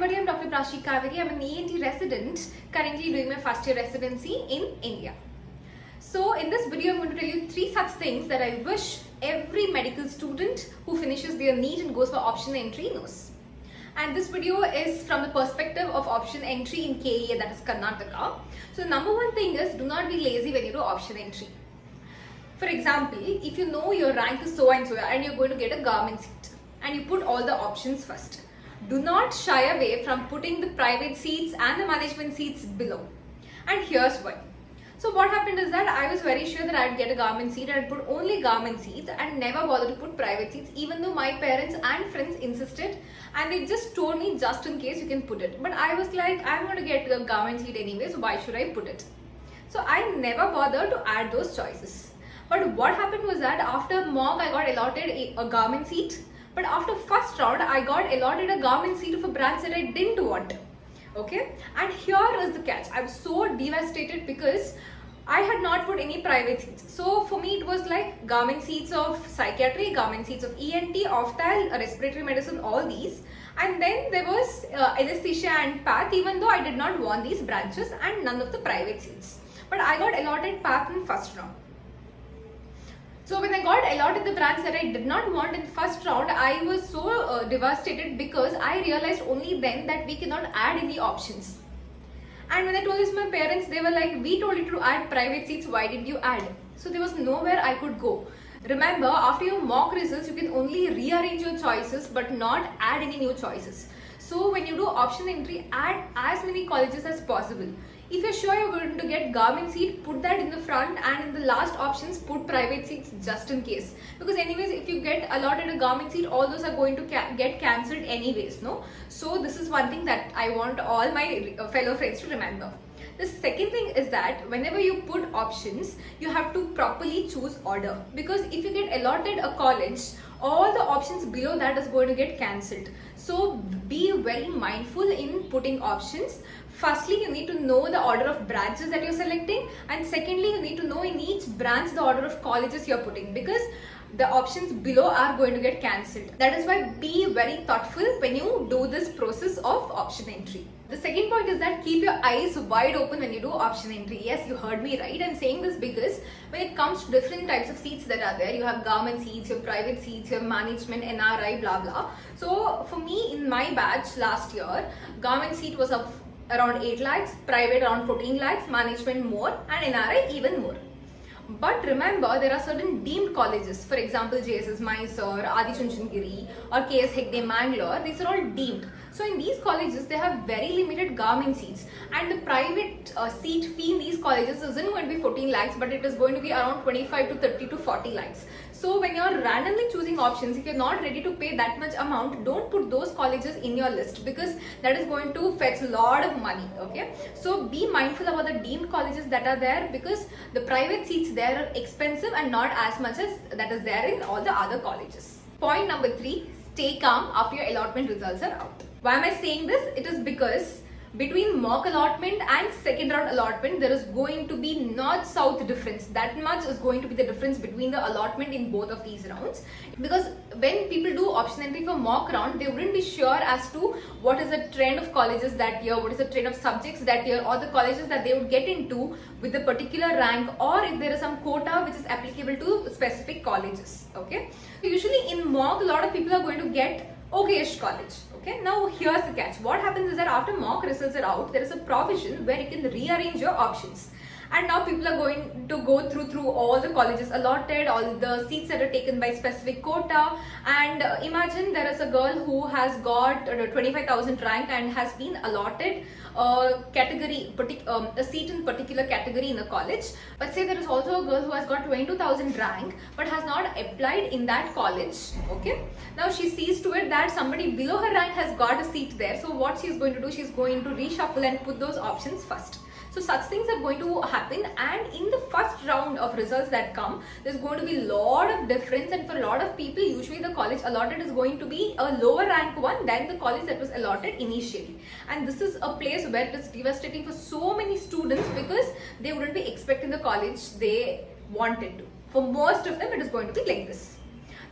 everybody, I'm Dr. Prashi Kaveri. I'm an ENT resident currently doing my first year residency in India. So in this video, I'm going to tell you 3 such things that I wish every medical student who finishes their NEET and goes for option entry knows. And this video is from the perspective of option entry in KEA, that is Karnataka. So number one thing is, do not be lazy when you do option entry. For example, if you know your rank is so and so and you're going to get a government seat and you put all the options first, do not shy away from putting the private seats and the management seats below. And here's why. So what happened is that I was very sure that I'd get a government seat and I'd put only government seats and never bother to put private seats, even though my parents and friends insisted and they just told me just in case you can put it. But I was like, I'm going to get a government seat anyways, why should I put it? So I never bothered to add those choices. But what happened was that after mock I got allotted a government seat. But after first round, I got allotted a government seat of a branch that I didn't want. Okay, and here is the catch. I was so devastated because I had not put any private seats. So for me, it was like government seats of psychiatry, government seats of ENT, ophthalm, respiratory medicine, all these. And then there was anesthesia and path, even though I did not want these branches and none of the private seats. But I got allotted path in first round. So when I got allotted the branch that I did not want in first round, I was so devastated because I realized only then that we cannot add any options. And when I told this to my parents, they were like, we told you to add private seats, why did you add? So there was nowhere I could go. Remember, after your mock results, you can only rearrange your choices but not add any new choices. So when you do option entry, add as many colleges as possible. If you're sure you're going to get government seat, put that in the front, and in the last options, put private seats just in case. Because anyways, if you get allotted a government seat, all those are going to get cancelled anyways, no? So this is one thing that I want all my fellow friends to remember. The second thing is that whenever you put options, you have to properly choose order. Because if you get allotted a college, all the options below that is going to get cancelled. So be very mindful in putting options. Firstly, you need to know the order of branches that you're selecting, and secondly, you need to know in each branch the order of colleges you're putting, because the options below are going to get cancelled. That is why be very thoughtful when you do this process of option entry. The second point is that keep your eyes wide open when you do option entry. Yes, you heard me right. I'm saying this because when it comes to different types of seats that are there, you have government seats, your private seats, your management, NRI, blah blah. So for me, in my batch last year, government seat was of around 8 lakhs, private around 14 lakhs, management more, and NRI even more. But remember, there are certain deemed colleges, for example, JSS Mysore, Adi Chunchandgiri or KS Hegde Mangalore, these are all deemed. So in these colleges, they have very limited government seats, and the private seat fee in these colleges isn't going to be 14 lakhs, but it is going to be around 25 to 30 to 40 lakhs. So when you're randomly choosing options, if you're not ready to pay that much amount, don't put those colleges in your list, because that is going to fetch a lot of money. Okay, so be mindful about the deemed colleges that are there, because the private seats there are expensive and not as much as that is there in all the other colleges. Point number 3, stay calm after your allotment results are out. Why am I saying this? It is because between mock allotment and second round allotment, there is going to be north-south difference. That much is going to be the difference between the allotment in both of these rounds. Because when people do option entry for mock round, they wouldn't be sure as to what is the trend of colleges that year, what is the trend of subjects that year, or the colleges that they would get into with a particular rank, or if there is some quota which is applicable to specific colleges. Okay, usually in mock, a lot of people are going to get okay-ish college. Okay, now here's the catch. What happens is that after mock results are out, there is a provision where you can rearrange your options. And now people are going to go through all the colleges allotted, all the seats that are taken by specific quota. And imagine there is a girl who has got 25,000 rank and has been allotted a seat in particular category in a college. But say there is also a girl who has got 22,000 rank but has not applied in that college. Okay, now she sees to it that somebody below her rank has got a seat there. So what she's going to do, she's going to reshuffle and put those options first. So such things are going to happen, and in the first round of results that come, there's going to be a lot of difference, and for a lot of people, usually the college allotted is going to be a lower rank one than the college that was allotted initially. And this is a place where it is devastating for so many students, because they wouldn't be expecting the college they wanted to. For most of them, it is going to be like this.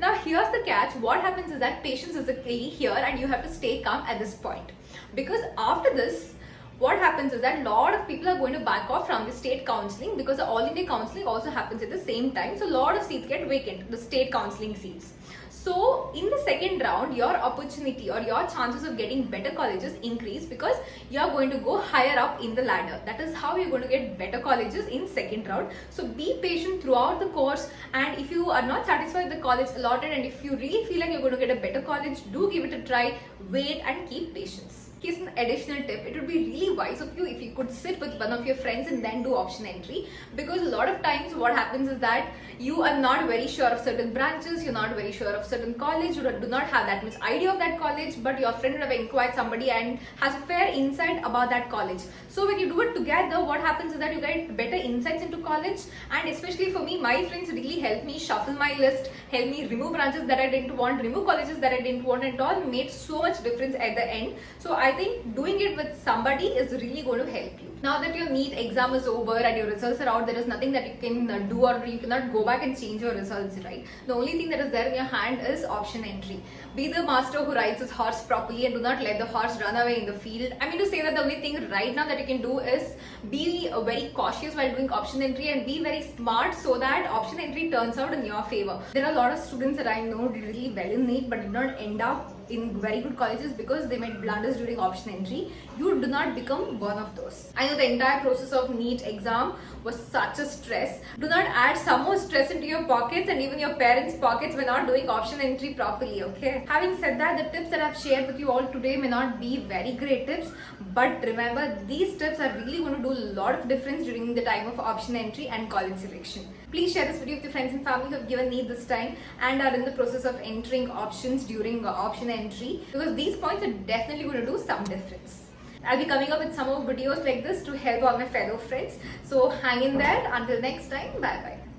Now here's the catch. What happens is that patience is the key here, and you have to stay calm at this point, because after this what happens is that a lot of people are going to back off from the state counselling, because the all India counselling also happens at the same time. So a lot of seats get vacant, the state counselling seats. So in the second round, your opportunity or your chances of getting better colleges increase, because you are going to go higher up in the ladder. That is how you're going to get better colleges in second round. So be patient throughout the course, and if you are not satisfied with the college allotted, and if you really feel like you're going to get a better college, do give it a try, wait and keep patience. Here's an additional tip. It would be really wise of you if you could sit with one of your friends and then do option entry, because a lot of times what happens is that you are not very sure of certain branches, you're not very sure of certain college, you do not have that much idea of that college, but your friend would have inquired somebody and has a fair insight about that college. So when you do it together, what happens is that you get better insights into college. And especially for me, my friends really helped me shuffle my list, helped me remove branches that I didn't want, remove colleges that I didn't want, and it all made so much difference at the end. So I think doing it with somebody is really going to help you. Now that your NEET exam is over and your results are out, there is nothing that you can do, or you cannot go back and change your results, right? The only thing that is there in your hand is option entry. Be the master who rides his horse properly, and do not let the horse run away in the field. I mean to say that the only thing right now that you can do is be very cautious while doing option entry, and be very smart so that option entry turns out in your favor. There are a lot of students that I know did really well in NEET but did not end up in very good colleges because they made blunders during option entry. You do not become one of those. I know the entire process of NEET exam was such a stress. Do not add some more stress into your pockets and even your parents' pockets when not doing option entry properly, okay? Having said that, the tips that I've shared with you all today may not be very great tips, but remember, these tips are really going to do a lot of difference during the time of option entry and college selection. Please share this video with your friends and family who have given NEET this time and are in the process of entering options during option entry, because these points are definitely going to do some difference. I'll be coming up with some more videos like this to help all my fellow friends. So hang in there. Until next time, bye bye.